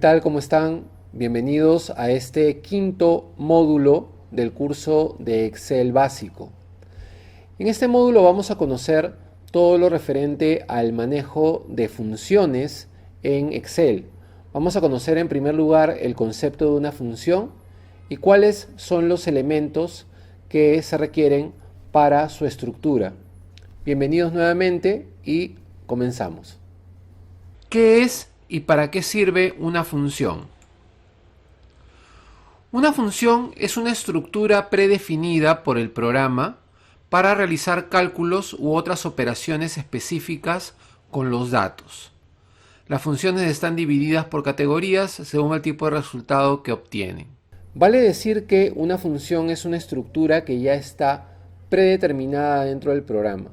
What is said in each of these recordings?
tal? ¿Cómo están? Bienvenidos a este quinto módulo del curso de Excel básico. En este módulo vamos a conocer todo lo referente al manejo de funciones en Excel. Vamos a conocer en primer lugar el concepto de una función y cuáles son los elementos que se requieren para su estructura. Bienvenidos nuevamente y comenzamos. ¿Qué es y para qué sirve una función? Una función es una estructura predefinida por el programa para realizar cálculos u otras operaciones específicas con los datos. Las funciones están divididas por categorías según el tipo de resultado que obtienen. Vale decir que una función es una estructura que ya está predeterminada dentro del programa.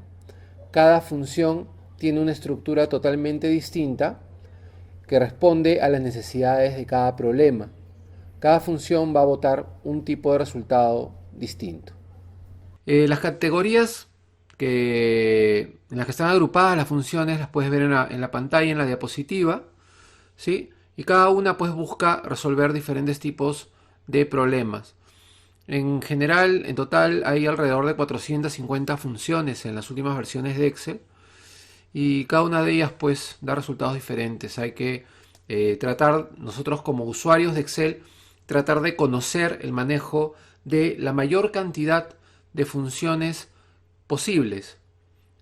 Cada función tiene una estructura totalmente distinta que responde a las necesidades de cada problema. Cada función va a botar un tipo de resultado distinto. Las categorías en las que están agrupadas las funciones las puedes ver en la pantalla, en la diapositiva, ¿sí? Y cada una pues busca resolver diferentes tipos de problemas. En general, en total hay alrededor de 450 funciones en las últimas versiones de Excel y cada una de ellas pues da resultados diferentes. Hay que tratar, nosotros como usuarios de Excel, tratar de conocer el manejo de la mayor cantidad de funciones posibles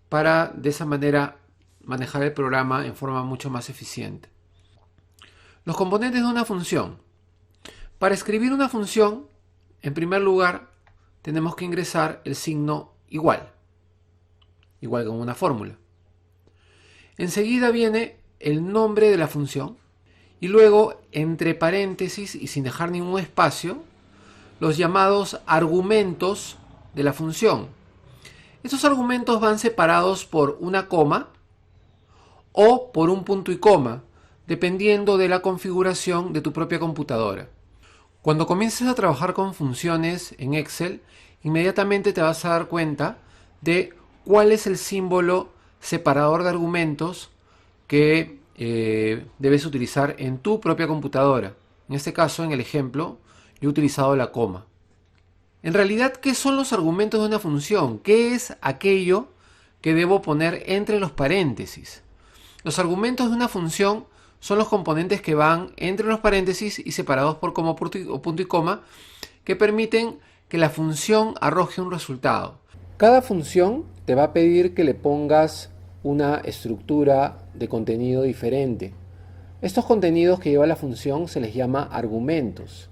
para de esa manera manejar el programa en forma mucho más eficiente. Los componentes de una función. Para escribir una función, en primer lugar, tenemos que ingresar el signo igual con una fórmula. Enseguida viene el nombre de la función y luego, entre paréntesis y sin dejar ningún espacio, los llamados argumentos de la función. Estos argumentos van separados por una coma o por un punto y coma, dependiendo de la configuración de tu propia computadora. Cuando comiences a trabajar con funciones en Excel, inmediatamente te vas a dar cuenta de cuál es el símbolo separador de argumentos que debes utilizar en tu propia computadora. En este caso, en el ejemplo, yo he utilizado la coma. En realidad, ¿qué son los argumentos de una función? ¿Qué es aquello que debo poner entre los paréntesis? Los argumentos de una función son los componentes que van entre los paréntesis y separados por coma o punto y coma, que permiten que la función arroje un resultado. Cada función te va a pedir que le pongas una estructura de contenido diferente. Estos contenidos que lleva la función se les llama argumentos.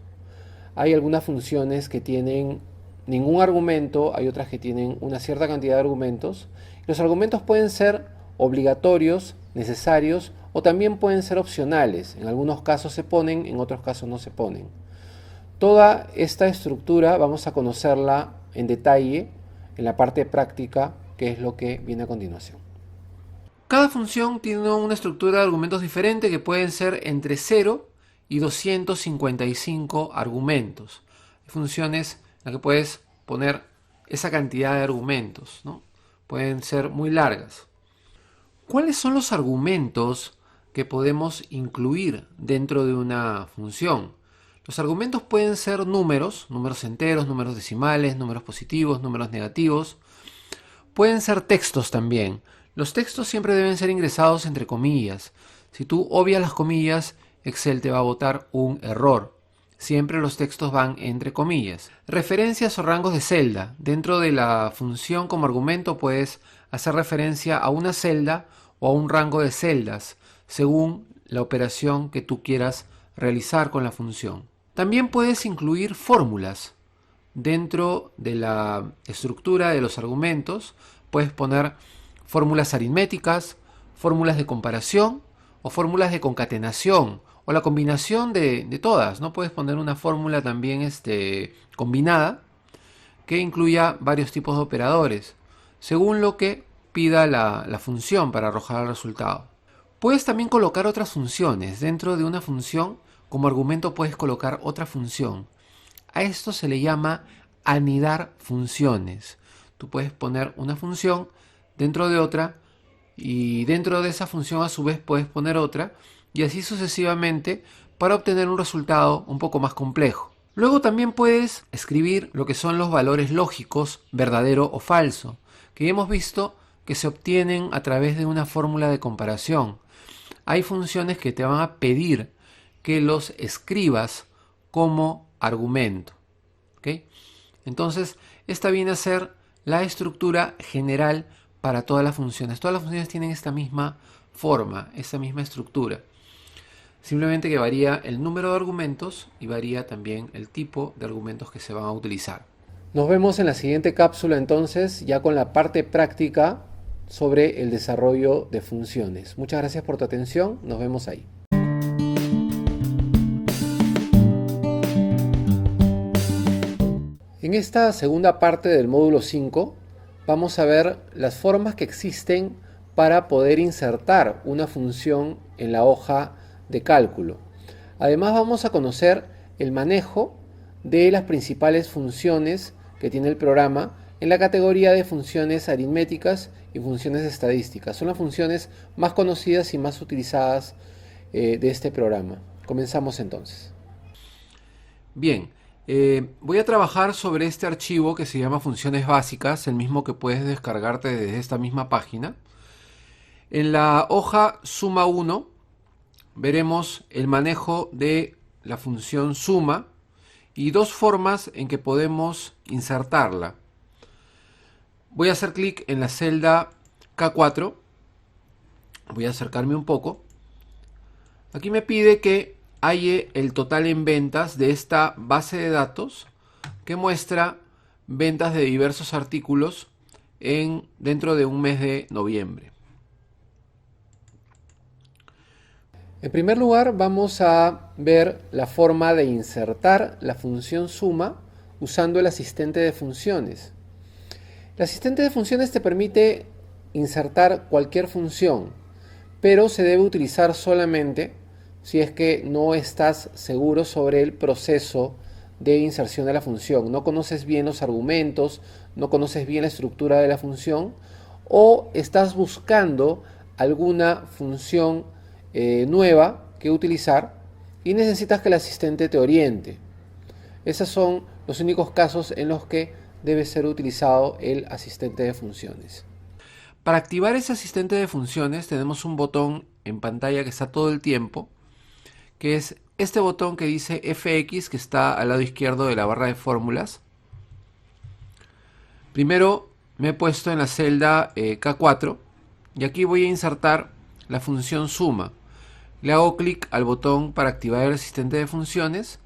Hay algunas funciones que tienen ningún argumento, hay otras que tienen una cierta cantidad de argumentos. Los argumentos pueden ser obligatorios, necesarios o también pueden ser opcionales. En algunos casos se ponen, en otros casos no se ponen. Toda esta estructura vamos a conocerla en detalle en la parte práctica, que es lo que viene a continuación. Cada función tiene una estructura de argumentos diferente que pueden ser entre 0 y 255 argumentos. Hay funciones en las que puedes poner esa cantidad de argumentos, ¿no? Pueden ser muy largas. ¿Cuáles son los argumentos que podemos incluir dentro de una función? Los argumentos pueden ser números enteros, números decimales, números positivos, números negativos. Pueden ser textos también. Los textos siempre deben ser ingresados entre comillas. Si tú obvias las comillas, Excel te va a botar un error. Siempre los textos van entre comillas. Referencias o rangos de celda. Dentro de la función como argumento puedes hacer referencia a una celda o a un rango de celdas, según la operación que tú quieras realizar con la función. También puedes incluir fórmulas. Dentro de la estructura de los argumentos puedes poner fórmulas aritméticas, fórmulas de comparación o fórmulas de concatenación o la combinación de todas, ¿no? Puedes poner una fórmula también combinada que incluya varios tipos de operadores según lo que pida la función para arrojar el resultado. Puedes también colocar otras funciones. Dentro de una función, como argumento puedes colocar otra función. A esto se le llama anidar funciones. Tú puedes poner una función dentro de otra y dentro de esa función a su vez puedes poner otra y así sucesivamente para obtener un resultado un poco más complejo. Luego también puedes escribir lo que son los valores lógicos, verdadero o falso, que ya hemos visto que se obtienen a través de una fórmula de comparación. Hay funciones que te van a pedir que los escribas como argumento. ¿Ok? Entonces, esta viene a ser la estructura general para todas las funciones. Todas las funciones tienen esta misma forma, esta misma estructura. Simplemente que varía el número de argumentos y varía también el tipo de argumentos que se van a utilizar. Nos vemos en la siguiente cápsula entonces, ya con la parte práctica sobre el desarrollo de funciones. Muchas gracias por tu atención, nos vemos ahí. En esta segunda parte del módulo 5 vamos a ver las formas que existen para poder insertar una función en la hoja de cálculo. Además vamos a conocer el manejo de las principales funciones que tiene el programa en la categoría de funciones aritméticas y funciones estadísticas. Son las funciones más conocidas y más utilizadas de este programa. Comenzamos entonces. Bien, voy a trabajar sobre este archivo que se llama funciones básicas, el mismo que puedes descargarte desde esta misma página. En la hoja suma 1 veremos el manejo de la función suma y dos formas en que podemos insertarla. Voy a hacer clic en la celda K4, voy a acercarme un poco. Aquí me pide que halle el total en ventas de esta base de datos que muestra ventas de diversos artículos dentro de un mes de noviembre. En primer lugar vamos a ver la forma de insertar la función suma usando el asistente de funciones. El asistente de funciones te permite insertar cualquier función, pero se debe utilizar solamente si es que no estás seguro sobre el proceso de inserción de la función. No conoces bien los argumentos, no conoces bien la estructura de la función o estás buscando alguna función nueva que utilizar y necesitas que el asistente te oriente. Esos son los únicos casos en los que debe ser utilizado el asistente de funciones. Para activar ese asistente de funciones tenemos un botón en pantalla que está todo el tiempo, que es este botón que dice FX, que está al lado izquierdo de la barra de fórmulas. Primero me he puesto en la celda K4 y aquí voy a insertar la función suma. Le hago clic al botón para activar el asistente de funciones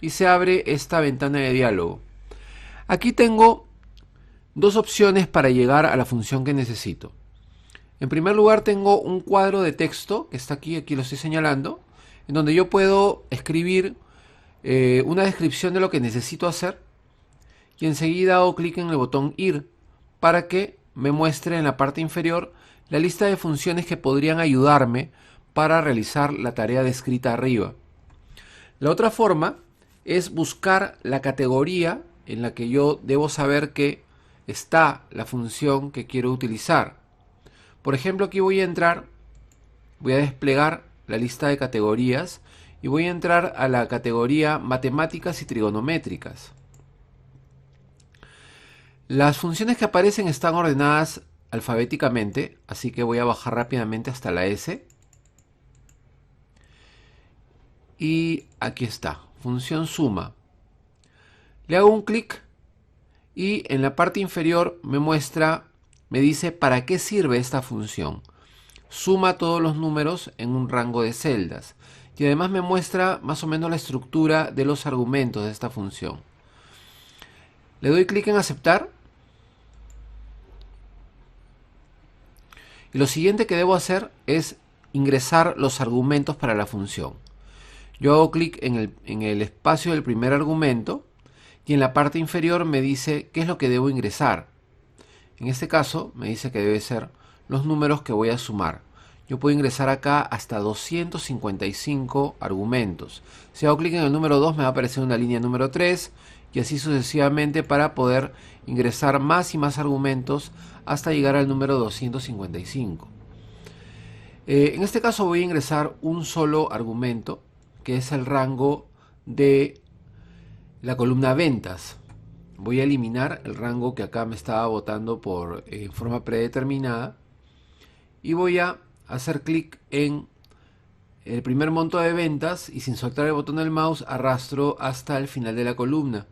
y se abre esta ventana de diálogo. Aquí tengo dos opciones para llegar a la función que necesito. En primer lugar tengo un cuadro de texto que está aquí lo estoy señalando, en donde yo puedo escribir una descripción de lo que necesito hacer y enseguida hago clic en el botón ir para que me muestre en la parte inferior la lista de funciones que podrían ayudarme para realizar la tarea descrita arriba. La otra forma es buscar la categoría en la que yo debo saber que está la función que quiero utilizar. Por ejemplo, aquí voy a desplegar la lista de categorías y voy a entrar a la categoría matemáticas y trigonométricas. Las funciones que aparecen están ordenadas alfabéticamente, así que voy a bajar rápidamente hasta la S. Y aquí está, función suma. Le hago un clic y en la parte inferior me dice para qué sirve esta función. Suma todos los números en un rango de celdas y además me muestra más o menos la estructura de los argumentos de esta función. Le doy clic en aceptar y lo siguiente que debo hacer es ingresar los argumentos para la función. Yo hago clic en el espacio del primer argumento y en la parte inferior me dice qué es lo que debo ingresar. En este caso me dice que debe ser los números que voy a sumar. Yo puedo ingresar acá hasta 255 argumentos. Si hago clic en el número 2 me va a aparecer una línea número 3 y así sucesivamente para poder ingresar más y más argumentos hasta llegar al número 255. En este caso voy a ingresar un solo argumento que es el rango de la columna ventas. Voy a eliminar el rango que acá me estaba botando por forma predeterminada y voy a hacer clic en el primer monto de ventas y sin soltar el botón del mouse arrastro hasta el final de la columna.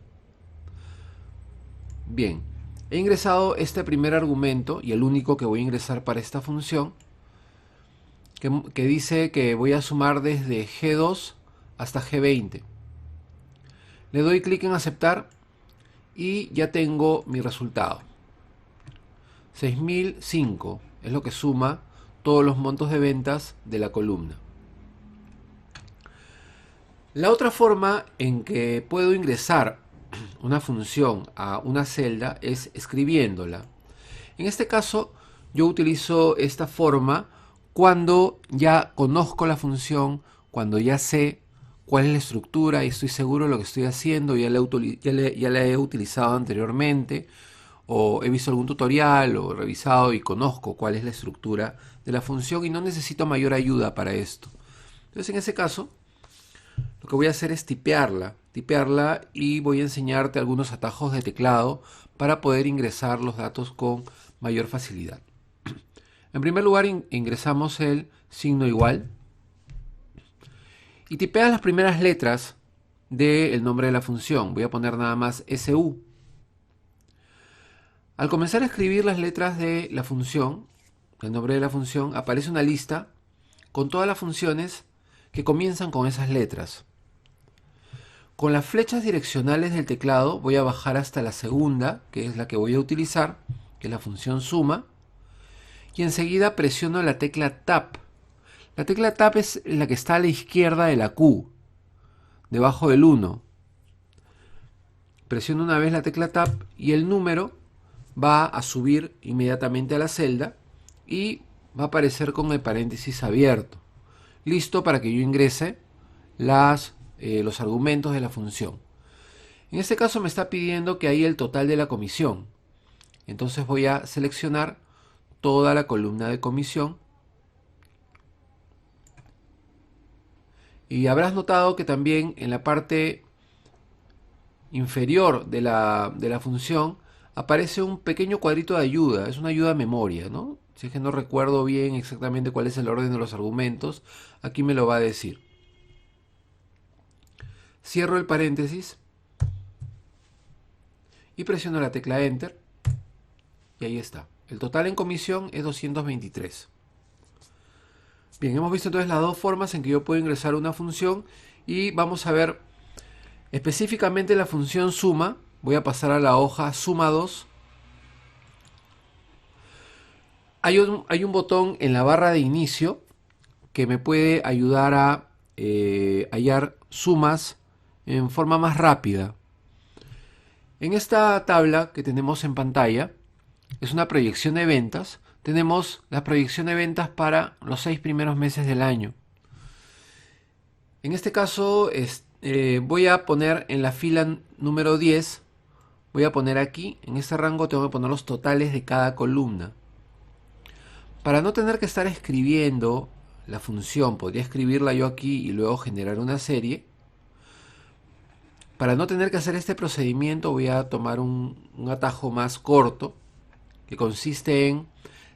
Bien, he ingresado este primer argumento y el único que voy a ingresar para esta función, que dice que voy a sumar desde G2 hasta G20. Le doy clic en aceptar y ya tengo mi resultado. 6005 es lo que suma todos los montos de ventas de la columna. La otra forma en que puedo ingresar una función a una celda es escribiéndola. En este caso, yo utilizo esta forma cuando ya conozco la función, cuando ya sé cuál es la estructura y estoy seguro de lo que estoy haciendo, ya la he utilizado anteriormente, o he visto algún tutorial o revisado y conozco cuál es la estructura de la función y no necesito mayor ayuda para esto. Entonces, en ese caso, lo que voy a hacer es tipearla y voy a enseñarte algunos atajos de teclado para poder ingresar los datos con mayor facilidad. En primer lugar, ingresamos el signo igual y tipeas las primeras letras del nombre de la función. Voy a poner nada más SU. Al comenzar a escribir las letras de la función, el nombre de la función, aparece una lista con todas las funciones que comienzan con esas letras. Con las flechas direccionales del teclado voy a bajar hasta la segunda, que es la que voy a utilizar, que es la función suma, y enseguida presiono la tecla Tab. La tecla Tab es la que está a la izquierda de la Q, debajo del 1. Presiono una vez la tecla Tab y el número va a subir inmediatamente a la celda y va a aparecer con el paréntesis abierto, listo para que yo ingrese los argumentos de la función. En este caso me está pidiendo que hay el total de la comisión. Entonces voy a seleccionar toda la columna de comisión. Y habrás notado que también en la parte inferior de la función aparece un pequeño cuadrito de ayuda. Es una ayuda a memoria, ¿no? Si es que no recuerdo bien exactamente cuál es el orden de los argumentos, aquí me lo va a decir. Cierro el paréntesis y presiono la tecla Enter y ahí está. El total en comisión es 223. Bien, hemos visto entonces las dos formas en que yo puedo ingresar una función y vamos a ver específicamente la función suma. Voy a pasar a la hoja suma 2. Hay un botón en la barra de inicio que me puede ayudar a hallar sumas en forma más rápida. En esta tabla que tenemos en pantalla es una proyección de ventas. Tenemos la proyección de ventas para los 6 primeros meses del año. En este caso voy a poner en la fila número 10, voy a poner aquí, en este rango tengo que poner los totales de cada columna. Para no tener que estar escribiendo la función, podría escribirla yo aquí y luego generar una serie. Para no tener que hacer este procedimiento voy a tomar un atajo más corto, que consiste en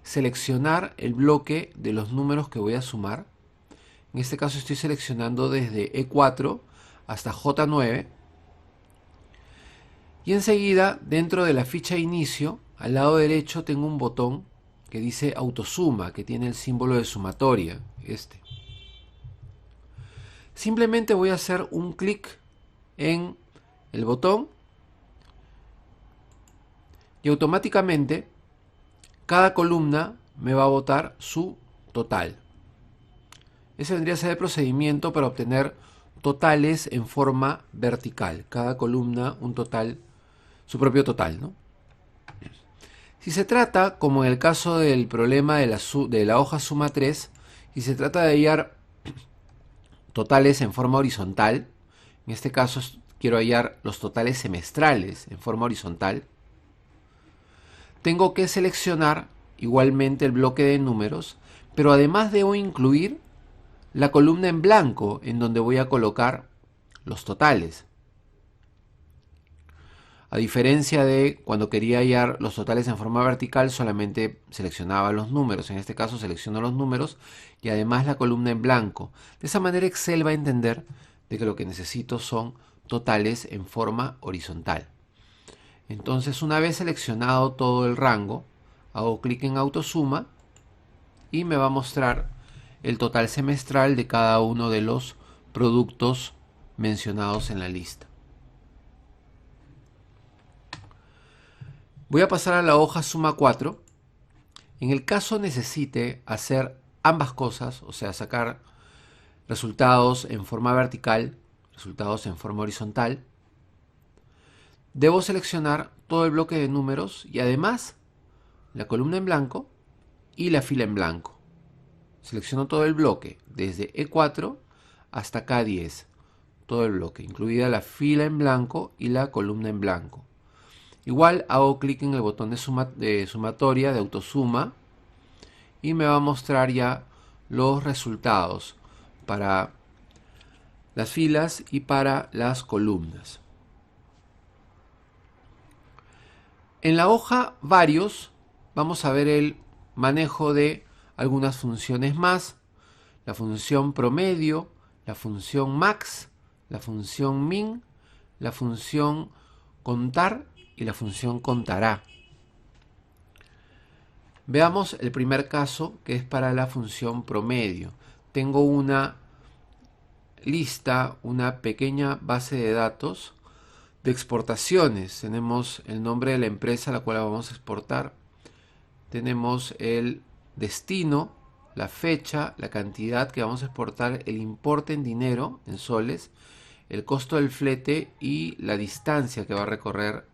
seleccionar el bloque de los números que voy a sumar. En este caso estoy seleccionando desde E4 hasta J9. Y enseguida, dentro de la ficha inicio, al lado derecho tengo un botón que dice autosuma, que tiene el símbolo de sumatoria, Simplemente voy a hacer un clic en el botón y automáticamente cada columna me va a botar su total. Ese vendría a ser el procedimiento para obtener totales en forma vertical. Cada columna un total, su propio total, ¿no? Si se trata, como en el caso del problema de la hoja suma 3, si se trata de hallar totales en forma horizontal, en este caso quiero hallar los totales semestrales en forma horizontal, tengo que seleccionar igualmente el bloque de números, pero además debo incluir la columna en blanco en donde voy a colocar los totales. A diferencia de cuando quería hallar los totales en forma vertical, solamente seleccionaba los números. En este caso selecciono los números y además la columna en blanco. De esa manera Excel va a entender de que lo que necesito son totales en forma horizontal. Entonces, una vez seleccionado todo el rango, hago clic en autosuma y me va a mostrar el total semestral de cada uno de los productos mencionados en la lista. Voy a pasar a la hoja suma 4. En el caso necesite hacer ambas cosas, o sea, sacar resultados en forma vertical, resultados en forma horizontal, debo seleccionar todo el bloque de números y además la columna en blanco y la fila en blanco. Selecciono todo el bloque, desde E4 hasta K10, todo el bloque, incluida la fila en blanco y la columna en blanco. Igual hago clic en el botón de sumatoria, de autosuma, y me va a mostrar ya los resultados para las filas y para las columnas. En la hoja varios vamos a ver el manejo de algunas funciones más, la función promedio, la función max, la función min, la función contar y la función contará. Veamos el primer caso, que es para la función promedio. Tengo una lista, una pequeña base de datos de exportaciones. Tenemos el nombre de la empresa a la cual vamos a exportar. Tenemos el destino, la fecha, la cantidad que vamos a exportar, el importe en dinero, en soles, el costo del flete y la distancia que va a recorrer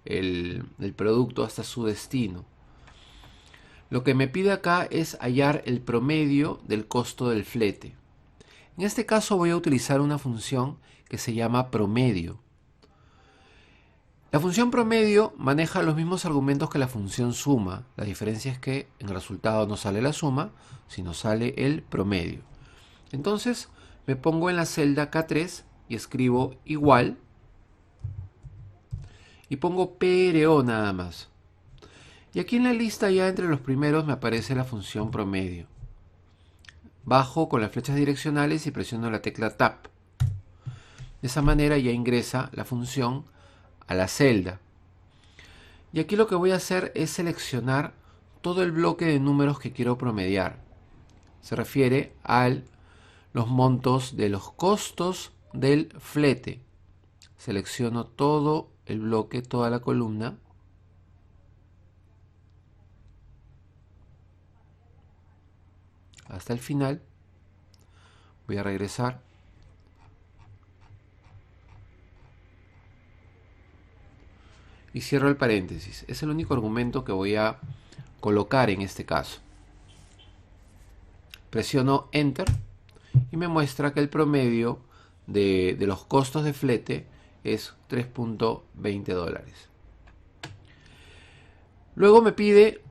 el producto hasta su destino. Lo que me pide acá es hallar el promedio del costo del flete. En este caso voy a utilizar una función que se llama promedio. La función promedio maneja los mismos argumentos que la función suma. La diferencia es que en el resultado no sale la suma, sino sale el promedio. Entonces me pongo en la celda K3 y escribo igual y pongo PRO nada más. Y aquí en la lista ya entre los primeros me aparece la función promedio. Bajo con las flechas direccionales y presiono la tecla Tab. De esa manera ya ingresa la función a la celda. Y aquí lo que voy a hacer es seleccionar todo el bloque de números que quiero promediar. Se refiere a los montos de los costos del flete. Selecciono todo el bloque, toda la columna. Hasta el final. Voy a regresar. Y cierro el paréntesis. Es el único argumento que voy a colocar en este caso. Presiono Enter y me muestra que el promedio de los costos de flete es $3.20. Luego me pide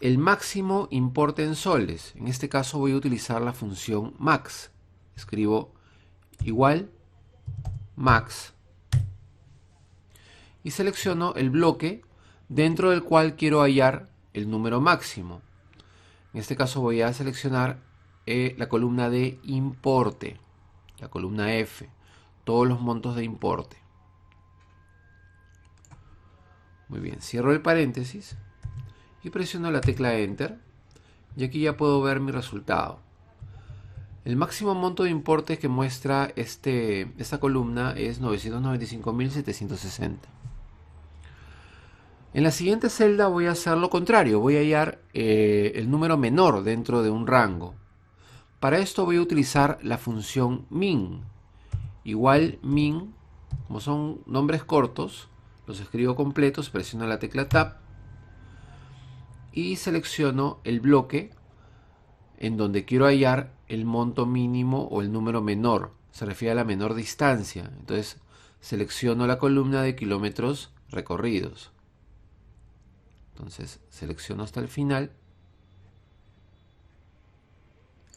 el máximo importe en soles. En este caso voy a utilizar la función max. Escribo igual max y selecciono el bloque dentro del cual quiero hallar el número máximo. En este caso voy a seleccionar la columna de importe, la columna F, todos los montos de importe. Muy bien, cierro el paréntesis y presiono la tecla Enter y aquí ya puedo ver mi resultado. El máximo monto de importe que muestra esta columna es 995.760. En la siguiente celda voy a hacer lo contrario, voy a hallar el número menor dentro de un rango. Para esto voy a utilizar la función min. Igual min, como son nombres cortos, los escribo completos, presiono la tecla Tab y selecciono el bloque en donde quiero hallar el monto mínimo o el número menor. Se refiere a la menor distancia. Entonces selecciono la columna de kilómetros recorridos. Entonces selecciono hasta el final.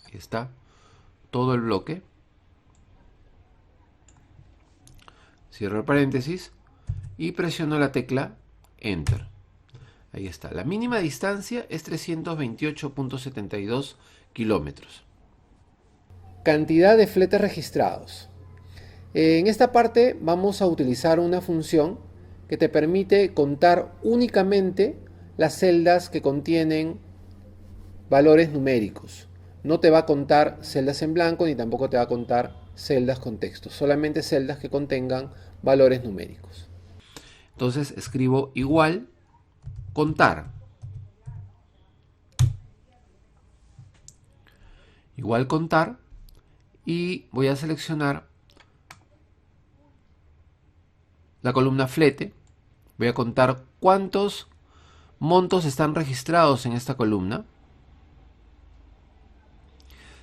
Ahí está. todo el bloque. Cierro el paréntesis y presiono la tecla Enter. Ahí está. La mínima distancia es 328.72 kilómetros. Cantidad de fletes registrados. En esta parte vamos a utilizar una función que te permite contar únicamente las celdas que contienen valores numéricos. No te va a contar celdas en blanco ni tampoco te va a contar celdas con texto, solamente celdas que contengan valores numéricos. Entonces escribo igual contar. Igual contar y voy a seleccionar la columna flete. Voy a contar cuántos montos están registrados en esta columna.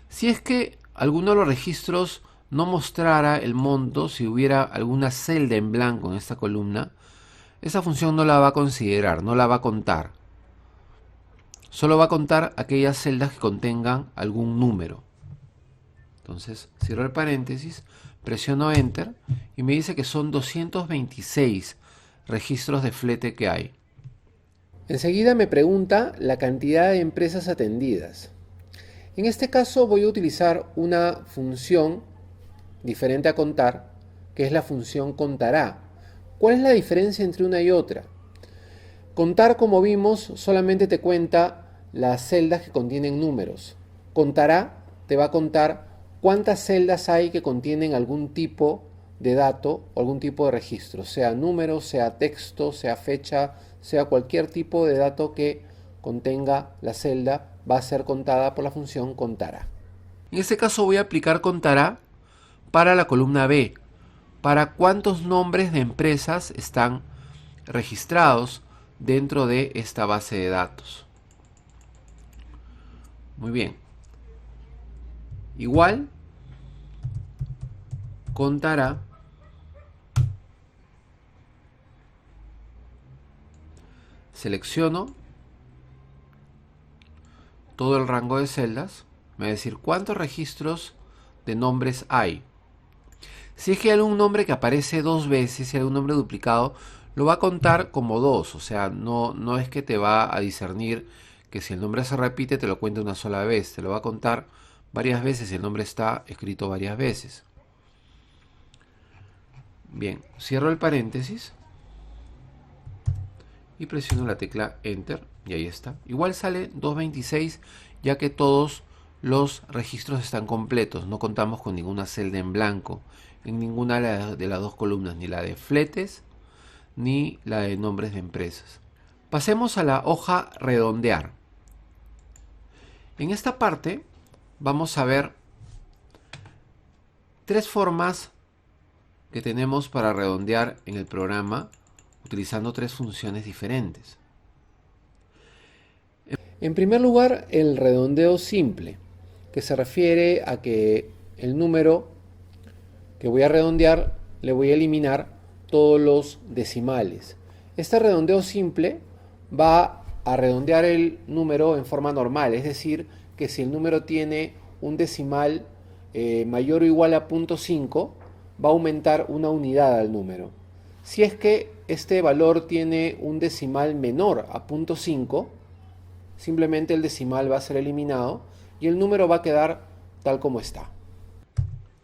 Si es que alguno de los registros no mostrara el monto, si hubiera alguna celda en blanco en esta columna, esa función no la va a considerar, no la va a contar. Solo va a contar aquellas celdas que contengan algún número. Entonces, cierro el paréntesis, presiono Enter y me dice que son 226 registros de flete que hay. Enseguida me pregunta la cantidad de empresas atendidas. En este caso voy a utilizar una función diferente a contar, que es la función contará. ¿Cuál es la diferencia entre una y otra? Contar, como vimos, solamente te cuenta las celdas que contienen números. Contará te va a contar cuántas celdas hay que contienen algún tipo de dato o algún tipo de registro, sea número, sea texto, sea fecha, sea cualquier tipo de dato que contenga la celda, va a ser contada por la función contará. En este caso voy a aplicar contará para la columna B, para cuántos nombres de empresas están registrados dentro de esta base de datos. Muy bien. Igual contará selecciono todo el rango de celdas, me va a decir cuántos registros de nombres hay. Si es que hay algún nombre que aparece dos veces, si hay algún nombre duplicado, lo va a contar como dos, o sea, no es que te va a discernir que si el nombre se repite te lo cuenta una sola vez, te lo va a contar varias veces si el nombre está escrito varias veces. Bien, cierro el paréntesis y presiono la tecla Enter y ahí está. Igual sale 226 ya que todos los registros están completos, no contamos con ninguna celda en blanco en ninguna de las dos columnas, ni la de fletes ni la de nombres de empresas. Pasemos a la hoja redondear. En esta parte vamos a ver tres formas que tenemos para redondear en el programa utilizando tres funciones diferentes. En primer lugar, el redondeo simple, que se refiere a que el número que voy a redondear le voy a eliminar todos los decimales. Este redondeo simple va a redondear el número en forma normal, es decir, que si el número tiene un decimal mayor o igual a 0.5, va a aumentar una unidad al número. Si es que este valor tiene un decimal menor a 0.5, simplemente el decimal va a ser eliminado y el número va a quedar tal como está.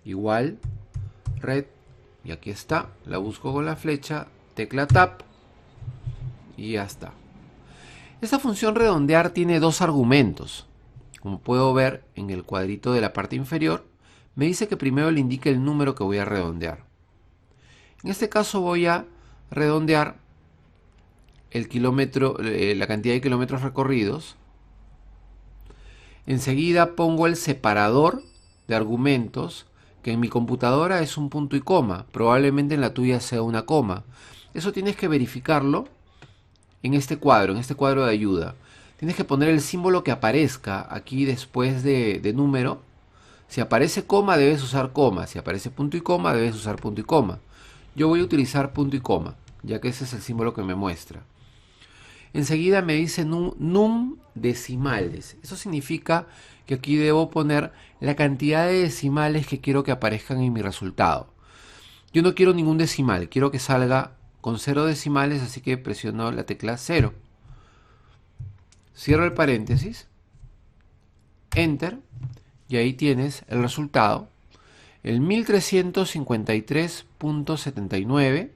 Igual, red, y aquí está, la busco con la flecha, tecla Tab y ya está. Esta función redondear tiene dos argumentos. Como puedo ver en el cuadrito de la parte inferior, me dice que primero le indique el número que voy a redondear. En este caso voy a redondear el kilómetro, la cantidad de kilómetros recorridos. Enseguida pongo el separador de argumentos, que en mi computadora es un punto y coma, probablemente en la tuya sea una coma. Eso tienes que verificarlo en este cuadro de ayuda. Tienes que poner el símbolo que aparezca aquí después de número. Si aparece coma, debes usar coma. Si aparece punto y coma, debes usar punto y coma. Yo voy a utilizar punto y coma, ya que ese es el símbolo que me muestra. enseguida me dice num decimales. Eso significa que aquí debo poner la cantidad de decimales que quiero que aparezcan en mi resultado. Yo no quiero ningún decimal, quiero que salga con 0 decimales, así que presiono la tecla 0. Cierro el paréntesis, Enter, y ahí tienes el resultado. El 1353.79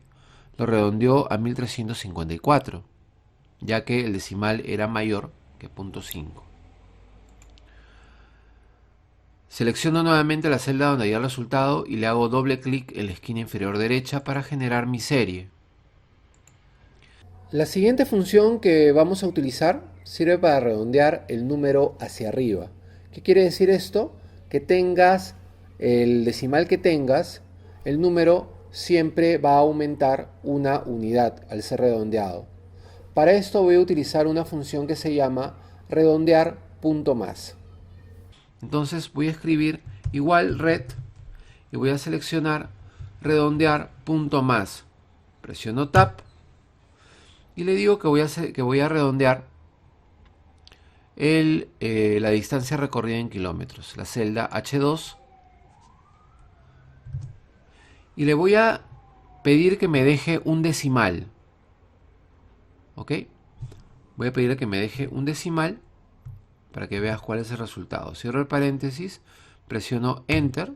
lo redondeó a 1354, ya que el decimal era mayor que 0.5. Selecciono nuevamente la celda donde hay el resultado y le hago doble clic en la esquina inferior derecha para generar mi serie. La siguiente función que vamos a utilizar sirve para redondear el número hacia arriba. ¿Qué quiere decir esto? Que tengas el decimal que tengas, el número siempre va a aumentar una unidad al ser redondeado. Para esto voy a utilizar una función que se llama redondear punto más. Entonces voy a escribir igual red y voy a seleccionar redondear punto más. Presiono Tab y le digo que voy a redondear la distancia recorrida en kilómetros, la celda H2, y le voy a pedir que me deje un decimal. ¿Ok? Voy a pedirle que me deje un decimal para que veas cuál es el resultado. Cierro el paréntesis, presiono Enter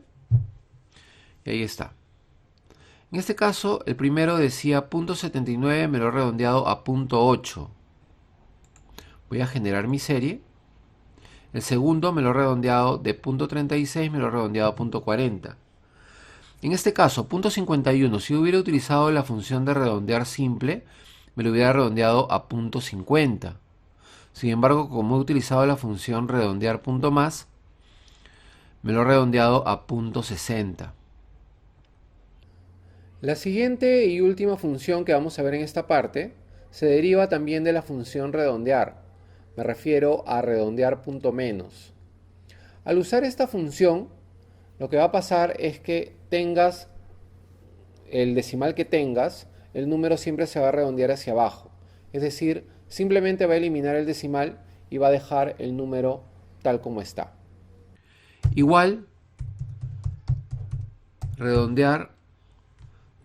y ahí está. En este caso, el primero decía .79, me lo he redondeado a .8. Voy a generar mi serie. El segundo me lo he redondeado de .36, me lo he redondeado a .40. En este caso, .51, si hubiera utilizado la función de redondear simple, me lo hubiera redondeado a .50. Sin embargo, como he utilizado la función redondear punto más, me lo he redondeado a .60. La siguiente y última función que vamos a ver en esta parte se deriva también de la función redondear. Me refiero a redondear punto menos. Al usar esta función, lo que va a pasar es que tengas el decimal que tengas, el número siempre se va a redondear hacia abajo. Es decir, simplemente va a eliminar el decimal y va a dejar el número tal como está. Igual, redondear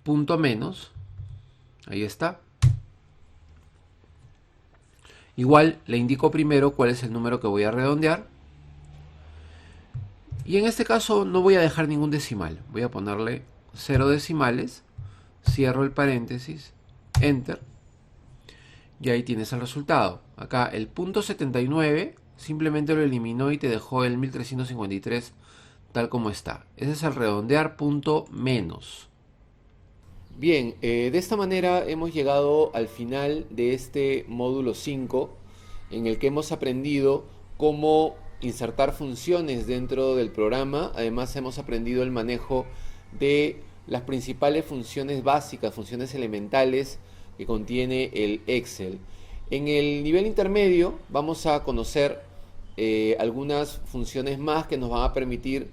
punto menos, ahí está. Igual le indico primero cuál es el número que voy a redondear. Y en este caso no voy a dejar ningún decimal. Voy a ponerle 0 decimales. Cierro el paréntesis. Enter. Y ahí tienes el resultado. Acá el .79 simplemente lo eliminó y te dejó el 1353 tal como está. Ese es el redondear punto menos. Bien, de esta manera hemos llegado al final de este módulo 5, en el que hemos aprendido cómo insertar funciones dentro del programa. Además hemos aprendido el manejo de las principales funciones básicas, funciones elementales que contiene el Excel. En el nivel intermedio vamos a conocer algunas funciones más que nos van a permitir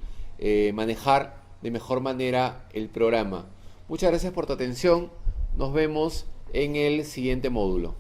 manejar de mejor manera el programa. Muchas gracias por tu atención. Nos vemos en el siguiente módulo.